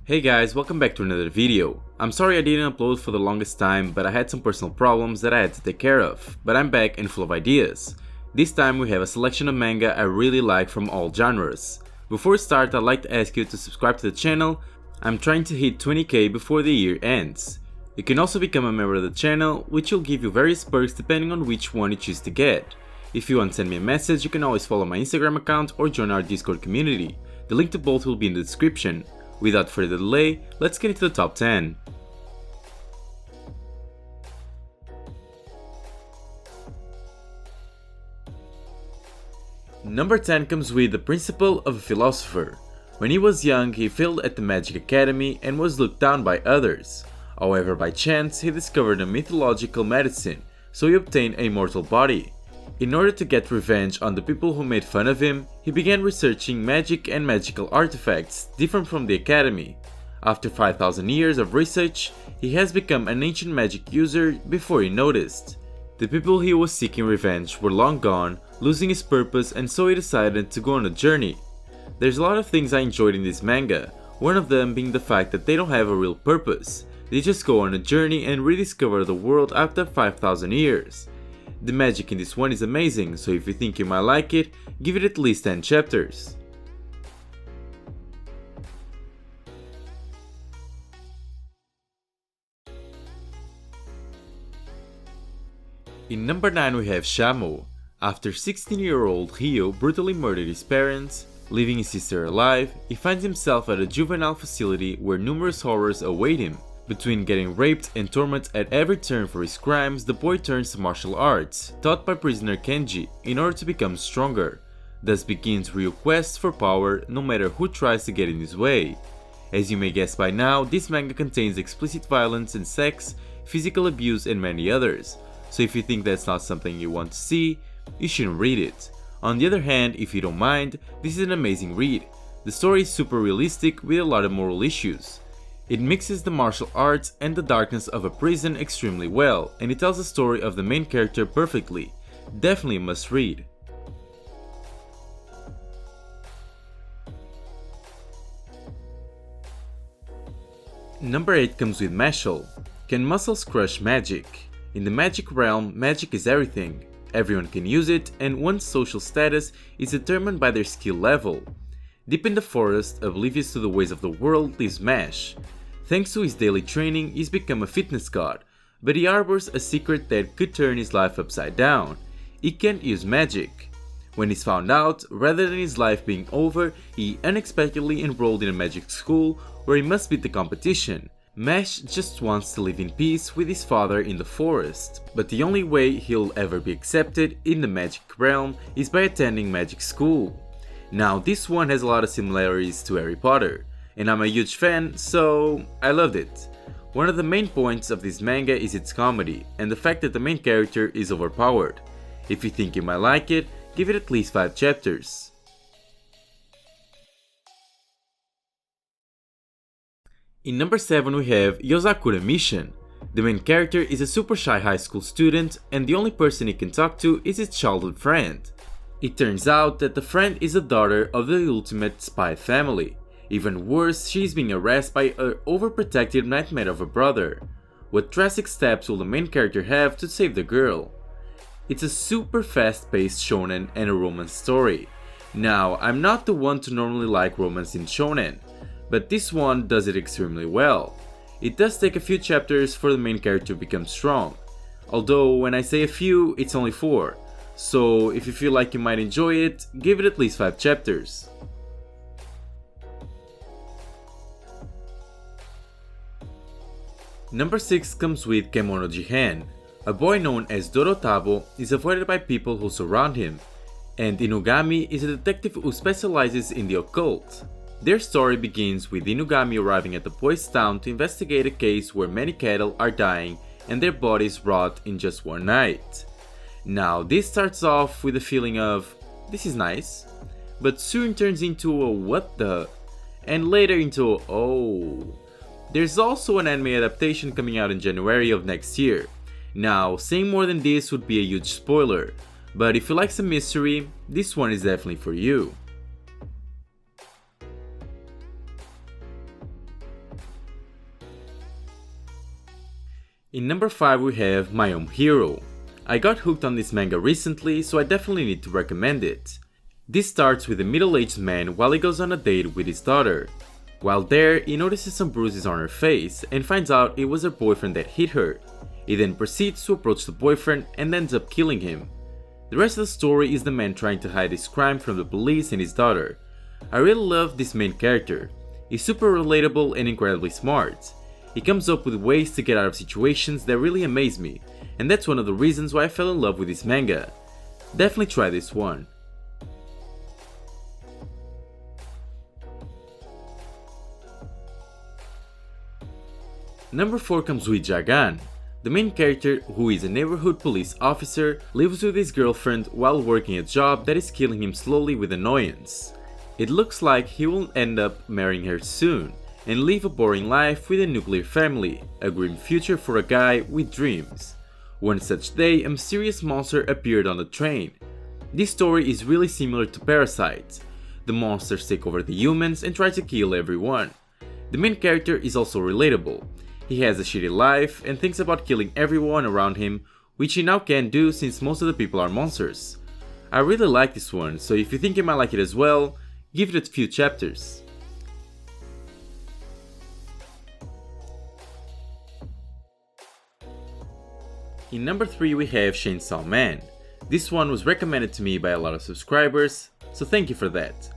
Hey guys, welcome back to another video. I'm sorry I didn't upload for the longest time, but I had some personal problems that I had to take care of, but I'm back and full of ideas. This time we have a selection of manga I really like from all genres. Before we start, I'd like to ask you to subscribe to the channel. I'm trying to hit 20k before the year ends. You can also become a member of the channel, which will give you various perks depending on which one you choose to get. If you want to send me a message, you can always follow my Instagram account or join our Discord community. The link to both will be in the description. Without further delay, let's get into the top 10. Number 10 comes with The Principle of a Philosopher. When he was young, he failed at the Magic Academy and was looked down by others. However, by chance, he discovered a mythological medicine, so he obtained a mortal body. In order to get revenge on the people who made fun of him, he began researching magic and magical artifacts different from the academy. After 5,000 years of research, he has become an ancient magic user before he noticed. The people he was seeking revenge were long gone, losing his purpose, and so he decided to go on a journey. There's a lot of things I enjoyed in this manga, one of them being the fact that they don't have a real purpose. They just go on a journey and rediscover the world after 5,000 years. The magic in this one is amazing, so if you think you might like it, give it at least 10 chapters. In number 9 we have Shamo. After 16-year-old Ryo brutally murdered his parents, leaving his sister alive, he finds himself at a juvenile facility where numerous horrors await him. Between getting raped and tormented at every turn for his crimes, the boy turns to martial arts, taught by prisoner Kenji, in order to become stronger. Thus begins Ryo's quest for power, no matter who tries to get in his way. As you may guess by now, this manga contains explicit violence and sex, physical abuse and many others, so if you think that's not something you want to see, you shouldn't read it. On the other hand, if you don't mind, this is an amazing read. The story is super realistic with a lot of moral issues. It mixes the martial arts and the darkness of a prison extremely well, and it tells the story of the main character perfectly. Definitely a must read. Number 8 comes with Mashal. Can muscles crush magic? In the magic realm, magic is everything. Everyone can use it, and one's social status is determined by their skill level. Deep in the forest, oblivious to the ways of the world, lives Mash. Thanks to his daily training, he's become a fitness god, but he harbors a secret that could turn his life upside down. He can't use magic. When he's found out, rather than his life being over, he unexpectedly enrolled in a magic school where he must beat the competition. Mash just wants to live in peace with his father in the forest, but the only way he'll ever be accepted in the magic realm is by attending magic school. Now this one has a lot of similarities to Harry Potter, and I'm a huge fan, so I loved it. One of the main points of this manga is its comedy, and the fact that the main character is overpowered. If you think you might like it, give it at least 5 chapters. In number 7 we have Yozakura Mission. The main character is a super shy high school student, and the only person he can talk to is his childhood friend. It turns out that the friend is a daughter of the ultimate spy family. Even worse, she is being harassed by her overprotective nightmare of a brother. What drastic steps will the main character have to save the girl? It's a super fast-paced shonen and a romance story. Now, I'm not the one to normally like romance in shonen, but this one does it extremely well. It does take a few chapters for the main character to become strong. Although, when I say a few, it's only 4. So, if you feel like you might enjoy it, give it at least 5 chapters. Number 6 comes with Kemono Jihen. A boy known as Dorotabo is avoided by people who surround him, and Inugami is a detective who specializes in the occult. Their story begins with Inugami arriving at the boy's town to investigate a case where many cattle are dying and their bodies rot in just one night. Now this starts off with a feeling of, this is nice, but soon turns into a what the, and later into a oh. There's also an anime adaptation coming out in January of next year. Now, saying more than this would be a huge spoiler, but if you like some mystery, this one is definitely for you. In number 5 we have My Own Hero. I got hooked on this manga recently, so I definitely need to recommend it. This starts with a middle-aged man while he goes on a date with his daughter. While there, he notices some bruises on her face and finds out it was her boyfriend that hit her. He then proceeds to approach the boyfriend and ends up killing him. The rest of the story is the man trying to hide his crime from the police and his daughter. I really love this main character. He's super relatable and incredibly smart. He comes up with ways to get out of situations that really amaze me, and that's one of the reasons why I fell in love with this manga. Definitely try this one. Number 4 comes with Jagann. The main character, who is a neighborhood police officer, lives with his girlfriend while working a job that is killing him slowly with annoyance. It looks like he will end up marrying her soon and live a boring life with a nuclear family, a grim future for a guy with dreams. One such day, a mysterious monster appeared on the train. This story is really similar to Parasite. The monsters take over the humans and try to kill everyone. The main character is also relatable. He has a shitty life and thinks about killing everyone around him, which he now can't do since most of the people are monsters. I really like this one, so if you think you might like it as well, give it a few chapters. In number 3 we have Chainsaw Man. This one was recommended to me by a lot of subscribers, so thank you for that.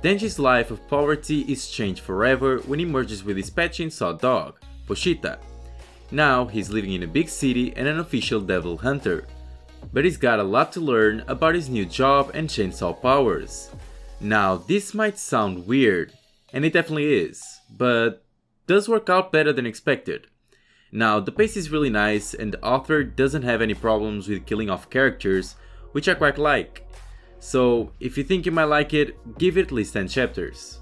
Denji's life of poverty is changed forever when he merges with his pet chainsaw dog, Pochita. Now he's living in a big city and an official devil hunter. But he's got a lot to learn about his new job and chainsaw powers. Now this might sound weird, and it definitely is, but does work out better than expected. Now the pace is really nice and the author doesn't have any problems with killing off characters, which I quite like. So if you think you might like it, give it at least 10 chapters.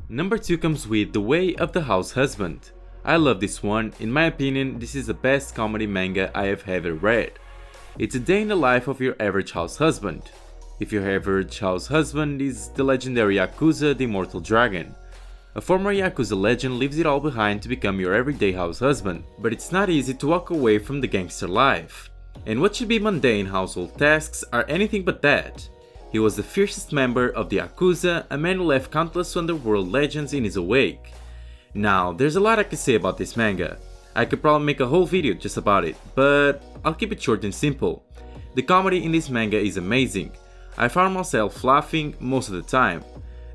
Number 2 comes with The Way of the Househusband. I love this one. In my opinion, this is the best comedy manga I have ever read. It's a day in the life of your average house husband. If your average house husband is the legendary Yakuza, the Immortal Dragon. A former Yakuza legend leaves it all behind to become your everyday house husband, but it's not easy to walk away from the gangster life. And what should be mundane household tasks are anything but that. He was the fiercest member of the Yakuza, a man who left countless underworld legends in his wake. Now, there's a lot I could say about this manga. I could probably make a whole video just about it, but I'll keep it short and simple. The comedy in this manga is amazing. I found myself laughing most of the time.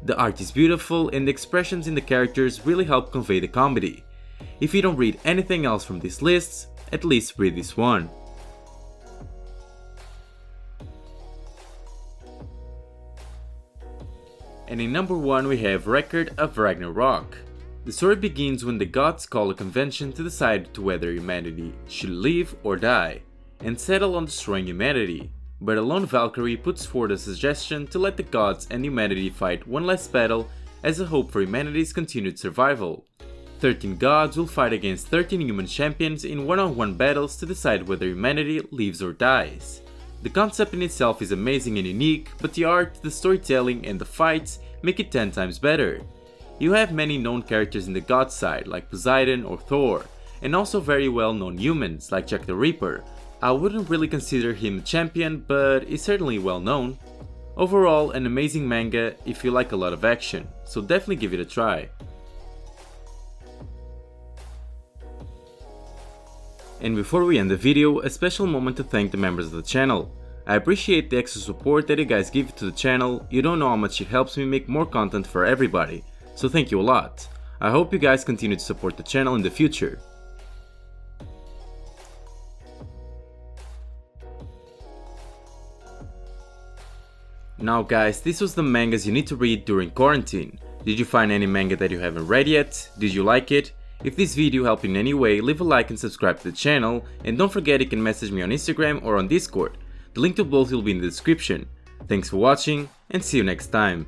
The art is beautiful and the expressions in the characters really help convey the comedy. If you don't read anything else from these lists, at least read this one. And in number 1 we have Record of Ragnarok. The story begins when the gods call a convention to decide to whether humanity should live or die, and settle on destroying humanity, but a lone Valkyrie puts forward a suggestion to let the gods and humanity fight one last battle as a hope for humanity's continued survival. 13 gods will fight against 13 human champions in one-on-one battles to decide whether humanity lives or dies. The concept in itself is amazing and unique, but the art, the storytelling, and the fights make it 10 times better. You have many known characters in the god side, like Poseidon or Thor, and also very well known humans, like Jack the Ripper. I wouldn't really consider him a champion, but he's certainly well known. Overall, an amazing manga if you like a lot of action, so definitely give it a try. And before we end the video, a special moment to thank the members of the channel. I appreciate the extra support that you guys give to the channel. You don't know how much it helps me make more content for everybody, so thank you a lot. I hope you guys continue to support the channel in the future. Now guys, this was the mangas you need to read during quarantine. Did you find any manga that you haven't read yet? Did you like it? If this video helped in any way, leave a like and subscribe to the channel, and don't forget you can message me on Instagram or on Discord. The link to both will be in the description. Thanks for watching, and see you next time.